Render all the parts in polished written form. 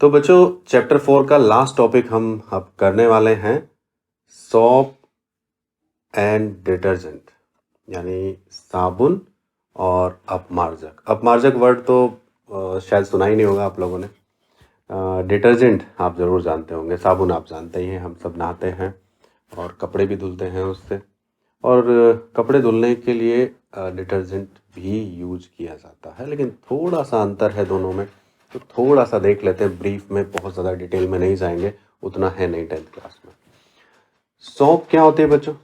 तो बच्चों चैप्टर 4 का लास्ट टॉपिक हम अब करने वाले हैं सोप एंड डिटर्जेंट, यानी साबुन और अपमार्जक। अपमार्जक वर्ड तो शायद सुना ही नहीं होगा आप लोगों ने। डिटर्जेंट आप ज़रूर जानते होंगे, साबुन आप जानते ही हैं, हम सब नहाते हैं और कपड़े भी धुलते हैं उससे। और कपड़े धुलने के लिए डिटर्जेंट भी यूज किया जाता है, लेकिन थोड़ा सा अंतर है दोनों में। तो थोड़ा सा देख लेते हैं ब्रीफ में, बहुत ज़्यादा डिटेल में नहीं जाएंगे, उतना है नहीं 10th क्लास में। सोप क्या होती है बच्चों?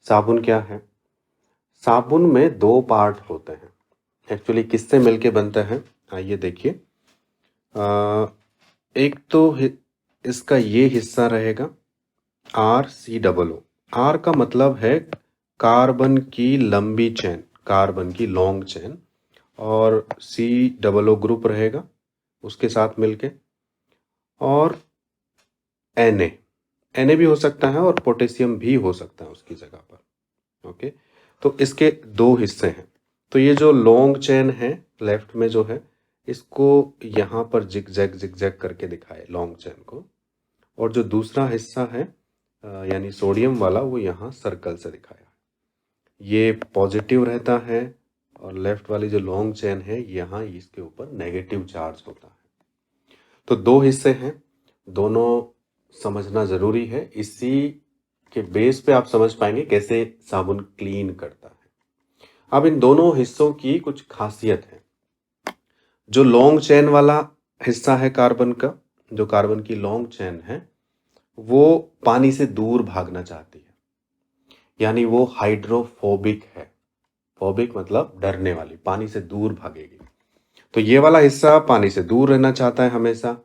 साबुन क्या है? साबुन में दो पार्ट होते हैं। एक्चुअली किससे मिलके बनते हैं आइए देखिए। एक तो इसका ये हिस्सा रहेगा RCOO। आर का मतलब है कार्बन की लंबी चेन, कार्बन की लॉन्ग चेन, और COO ग्रुप रहेगा उसके साथ मिलके, और Na भी हो सकता है और पोटेशियम भी हो सकता है उसकी जगह पर। ओके, तो इसके दो हिस्से हैं। तो ये जो लॉन्ग चेन है लेफ्ट में जो है, इसको यहाँ पर जिग जैग करके दिखाए लॉन्ग चेन को, और जो दूसरा हिस्सा है यानी सोडियम वाला, वो यहाँ सर्कल से दिखाया। ये पॉजिटिव रहता है और लेफ्ट वाली जो लॉन्ग चेन है यहाँ इसके ऊपर नेगेटिव चार्ज होता है। तो दो हिस्से हैं, दोनों समझना ज़रूरी है। इसी के बेस पे आप समझ पाएंगे कैसे साबुन क्लीन करता है। अब इन दोनों हिस्सों की कुछ खासियत है। जो लॉन्ग चेन वाला हिस्सा है कार्बन का, जो कार्बन की लॉन्ग चेन है, वो पानी से दूर भागना चाहती है, यानी वो हाइड्रोफोबिक है। फोबिक मतलब डरने वाली, पानी से दूर भागेगी। तो ये वाला हिस्सा पानी से दूर रहना चाहता है हमेशा।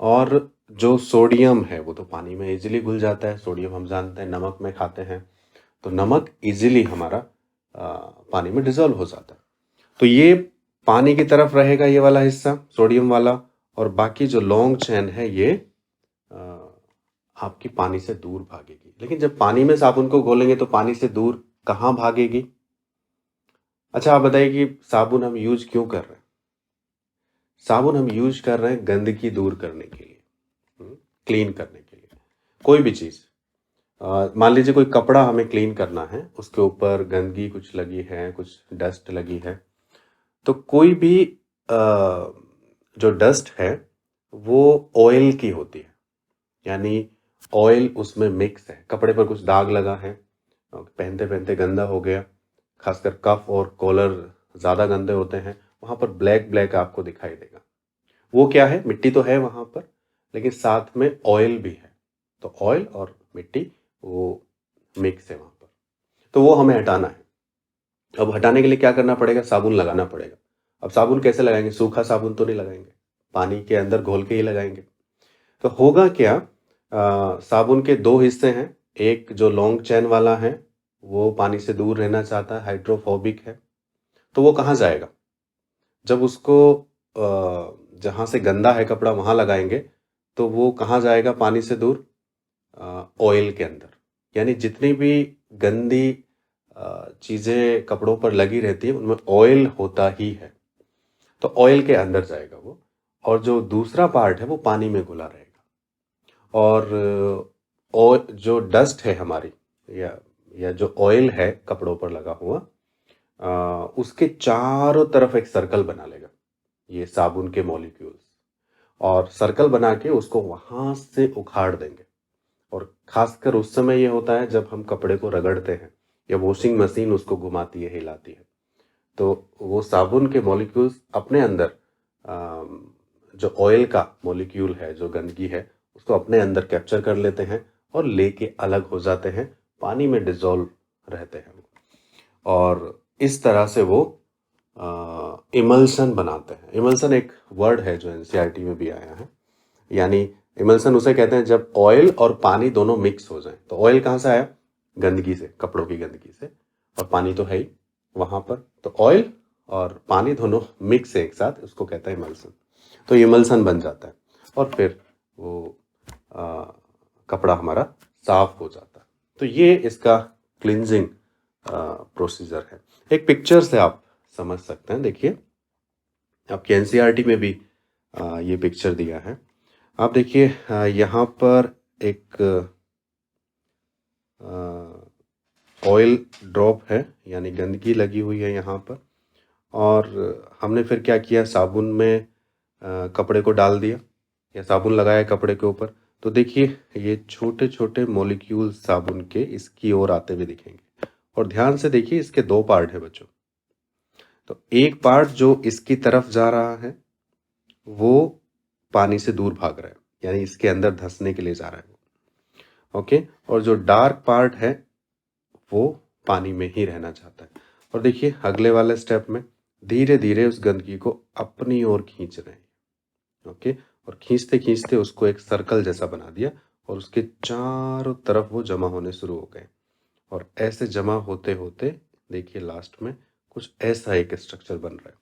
और जो सोडियम है वो तो पानी में इजीली घुल जाता है। सोडियम हम जानते हैं नमक में खाते हैं, तो नमक इजीली हमारा पानी में डिजोल्व हो जाता है। तो ये पानी की तरफ रहेगा ये वाला हिस्सा, सोडियम वाला, और बाकी जो लॉन्ग चेन है ये आपकी पानी से दूर भागेगी। लेकिन जब पानी में साबुन को घोलेंगे तो पानी से दूर कहाँ भागेगी? अच्छा आप बताइए कि साबुन हम यूज क्यों कर रहे हैं? साबुन हम यूज कर रहे हैं गंदगी दूर करने के लिए, क्लीन करने के लिए। कोई भी चीज़, मान लीजिए कोई कपड़ा हमें क्लीन करना है, उसके ऊपर गंदगी कुछ लगी है, कुछ डस्ट लगी है, तो कोई भी जो डस्ट है वो ऑयल की होती है, यानी ऑयल उसमें मिक्स है। कपड़े पर कुछ दाग लगा है, पहनते पहनते गंदा हो गया, खासकर कफ और कॉलर ज़्यादा गंदे होते हैं, वहाँ पर ब्लैक ब्लैक आपको दिखाई देगा। वो क्या है? मिट्टी तो है वहाँ पर, लेकिन साथ में ऑयल भी है। तो ऑयल और मिट्टी वो मिक्स है वहाँ पर, तो वो हमें हटाना है। अब हटाने के लिए क्या करना पड़ेगा? साबुन लगाना पड़ेगा। अब साबुन कैसे लगाएंगे? सूखा साबुन तो नहीं लगाएंगे, पानी के अंदर घोल के ही लगाएंगे। तो होगा क्या, साबुन के दो हिस्से हैं। एक जो लॉन्ग चेन वाला है वो पानी से दूर रहना चाहता है, हाइड्रोफोबिक है, तो वो कहाँ जाएगा? जब उसको जहाँ से गंदा है कपड़ा वहाँ लगाएंगे तो वो कहाँ जाएगा पानी से दूर? ऑयल के अंदर। यानी जितनी भी गंदी चीज़ें कपड़ों पर लगी रहती है उनमें ऑयल होता ही है, तो ऑयल के अंदर जाएगा वो, और जो दूसरा पार्ट है वो पानी में घुला रहेगा। और जो डस्ट है हमारी, या जो ऑयल है कपड़ों पर लगा हुआ, उसके चारों तरफ एक सर्कल बना लेगा ये साबुन के मॉलिक्यूल्स, और सर्कल बना के उसको वहां से उखाड़ देंगे। और खासकर उस समय ये होता है जब हम कपड़े को रगड़ते हैं या वॉशिंग मशीन उसको घुमाती है, हिलाती है, तो वो साबुन के मॉलिक्यूल्स अपने अंदर जो ऑयल का मॉलिक्यूल है, जो गंदगी है, उसको अपने अंदर कैप्चर कर लेते हैं और लेके अलग हो जाते हैं, पानी में डिजोल्व रहते हैं। और इस तरह से वो इमल्सन बनाते हैं। इमल्सन एक वर्ड है जो एनसीईआरटी में भी आया है, यानी इमल्सन उसे कहते हैं जब ऑयल और पानी दोनों मिक्स हो जाए। तो ऑयल कहाँ से आया? गंदगी से, कपड़ों की गंदगी से, और पानी तो है ही वहाँ पर, तो ऑयल और पानी दोनों मिक्स है एक साथ, उसको कहता है इमल्सन। तो इमल्सन बन जाता है और फिर वो कपड़ा हमारा साफ हो जाता है। तो ये इसका क्लिनजिंग प्रोसीजर है। एक पिक्चर से आप समझ सकते हैं। देखिए आपकी एनसीईआरटी में भी ये पिक्चर दिया है। आप देखिए यहाँ पर एक ऑयल ड्रॉप है, यानी गंदगी लगी हुई है यहाँ पर। और हमने फिर क्या किया, साबुन में कपड़े को डाल दिया या साबुन लगाया कपड़े के ऊपर। तो देखिए ये छोटे छोटे मॉलिक्यूल साबुन के इसकी ओर आते हुए दिखेंगे। और ध्यान से देखिए, इसके दो पार्ट है बच्चों। तो एक पार्ट जो इसकी तरफ जा रहा है वो पानी से दूर भाग रहा है, यानी इसके अंदर धंसने के लिए जा रहा है वो। ओके, और जो डार्क पार्ट है वो पानी में ही रहना चाहता है। और देखिए अगले वाले स्टेप में धीरे धीरे उस गंदगी को अपनी ओर खींच रहे हैं। ओके, और खींचते खींचते उसको एक सर्कल जैसा बना दिया और उसके चारों तरफ वो जमा होने शुरू हो गए। और ऐसे जमा होते होते देखिए लास्ट में कुछ ऐसा एक स्ट्रक्चर बन रहा है।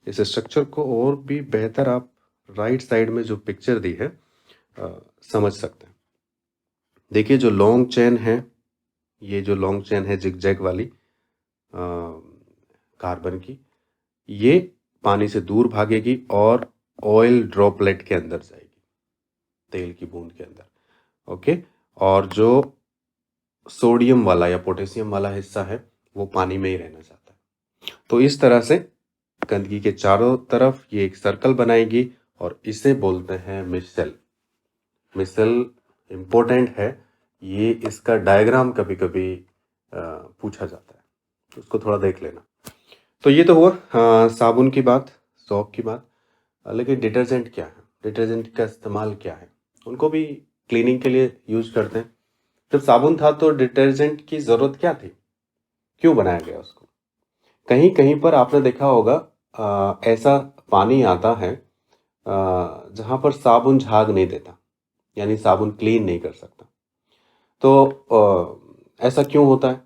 इस स्ट्रक्चर को और भी बेहतर आप राइट साइड में जो पिक्चर दी है समझ सकते हैं। देखिए जो लॉन्ग चेन है, ये जो लॉन्ग चेन है जिगजैग वाली कार्बन की, ये पानी से दूर भागेगी और ऑयल ड्रॉपलेट के अंदर जाएगी, तेल की बूंद के अंदर। ओके, और जो सोडियम वाला या पोटेशियम वाला हिस्सा है वो पानी में ही रहना चाहता है। तो इस तरह से गंदगी के चारों तरफ ये एक सर्कल बनाएगी और इसे बोलते हैं मिसेल। मिसेल इम्पोर्टेंट है, ये इसका डायग्राम कभी कभी पूछा जाता है, तो उसको थोड़ा देख लेना। तो ये तो हुआ साबुन की बात, सोप की बात। लेकिन डिटर्जेंट क्या है, डिटर्जेंट का इस्तेमाल क्या है? उनको भी क्लीनिंग के लिए यूज करते हैं। जब साबुन था तो डिटर्जेंट की ज़रूरत क्या थी, क्यों बनाया गया उसको? कहीं कहीं पर आपने देखा होगा ऐसा पानी आता है जहाँ पर साबुन झाग नहीं देता, यानी साबुन क्लीन नहीं कर सकता। तो ऐसा क्यों होता है?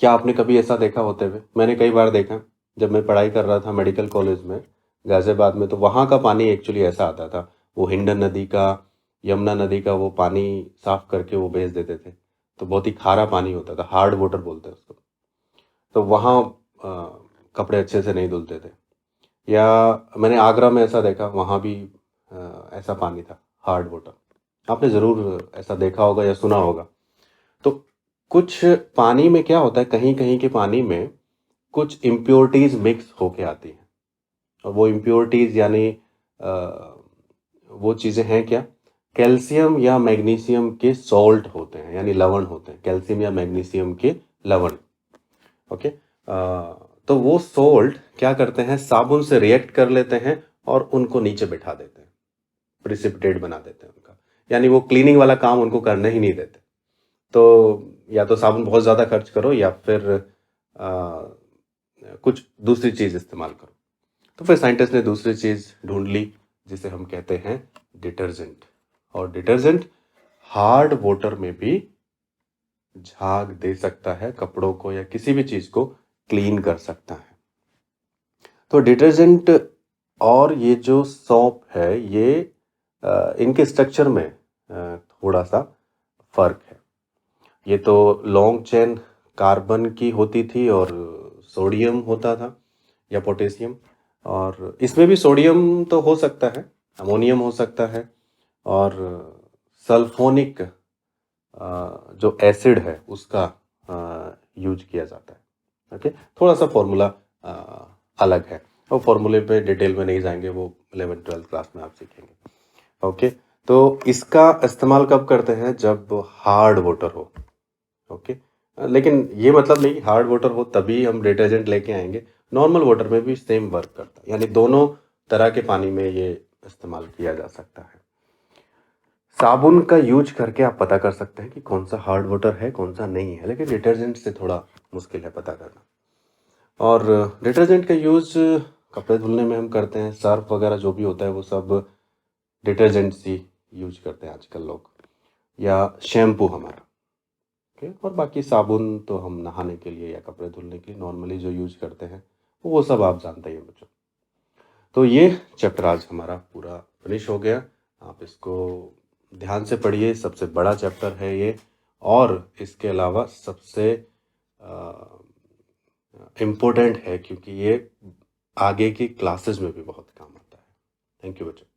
क्या आपने कभी ऐसा देखा होते हुए? मैंने कई बार देखा, जब मैं पढ़ाई कर रहा था मेडिकल कॉलेज में गाज़ियाबाद में, तो वहाँ का पानी एक्चुअली ऐसा आता था। वो हिंडन नदी का, यमुना नदी का वो पानी साफ करके वो भेज देते थे। तो बहुत ही खारा पानी होता था, हार्ड वाटर बोलते हैं उसको। तो वहाँ कपड़े अच्छे से नहीं धुलते थे। या मैंने आगरा में ऐसा देखा, वहाँ भी ऐसा पानी था, हार्ड वाटर। आपने ज़रूर ऐसा देखा होगा या सुना होगा। तो कुछ पानी में क्या होता है, कहीं कहीं के पानी में कुछ इम्प्योरिटीज मिक्स होके आती हैं। और वो इम्प्योरिटीज यानी वो चीज़ें हैं क्या, कैल्शियम या मैग्नीशियम के सॉल्ट होते हैं, यानी लवण होते हैं, कैल्शियम या मैग्नीशियम के लवण। ओके, तो वो सोल्ट क्या करते हैं, साबुन से रिएक्ट कर लेते हैं और उनको नीचे बैठा देते हैं, प्रिसिपिटेट बना देते हैं उनका, यानी वो क्लीनिंग वाला काम उनको करने ही नहीं देते। तो या तो साबुन बहुत ज़्यादा खर्च करो या फिर कुछ दूसरी चीज़ इस्तेमाल करो। तो फिर साइंटिस्ट ने दूसरी चीज़ ढूंढ ली जिसे हम कहते हैं डिटर्जेंट। और डिटर्जेंट हार्ड वाटर में भी झाग दे सकता है, कपड़ों को या किसी भी चीज़ को क्लीन कर सकता है। तो डिटर्जेंट और ये जो सोप है, ये इनके स्ट्रक्चर में थोड़ा सा फर्क है। ये तो लॉन्ग चेन कार्बन की होती थी और सोडियम होता था या पोटेशियम। और इसमें भी सोडियम तो हो सकता है, अमोनियम हो सकता है, और सल्फोनिक जो एसिड है उसका यूज किया जाता है। ओके, थोड़ा सा फॉर्मूला अलग है, और फॉर्मूले पे डिटेल में नहीं जाएंगे, वो 11th-12th क्लास में आप सीखेंगे। ओके, तो इसका इस्तेमाल कब करते हैं, जब हार्ड वाटर हो। ओके, लेकिन ये मतलब नहीं कि हार्ड वाटर हो तभी हम डिटर्जेंट लेके आएंगे, नॉर्मल वाटर में भी सेम वर्क करता है, यानी दोनों तरह के पानी में ये इस्तेमाल किया जा सकता है। साबुन का यूज करके आप पता कर सकते हैं कि कौन सा हार्ड वाटर है कौन सा नहीं है, लेकिन डिटर्जेंट से थोड़ा मुश्किल है पता करना। और डिटर्जेंट का यूज कपड़े धुलने में हम करते हैं, सर्फ वगैरह जो भी होता है वो सब डिटर्जेंट ही यूज करते हैं आजकल लोग, या शैम्पू हमारा। ओके, और बाकी साबुन तो हम नहाने के लिए या कपड़े धुलने के लिए नॉर्मली जो यूज करते हैं वो सब आप जानते ही हैं बच्चों। तो ये चैप्टर आज हमारा पूरा फिनिश हो गया। आप इसको ध्यान से पढ़िए, सबसे बड़ा चैप्टर है ये, और इसके अलावा सबसे इम्पोर्टेंट है क्योंकि ये आगे की क्लासेस में भी बहुत काम आता है। थैंक यू बच्चों।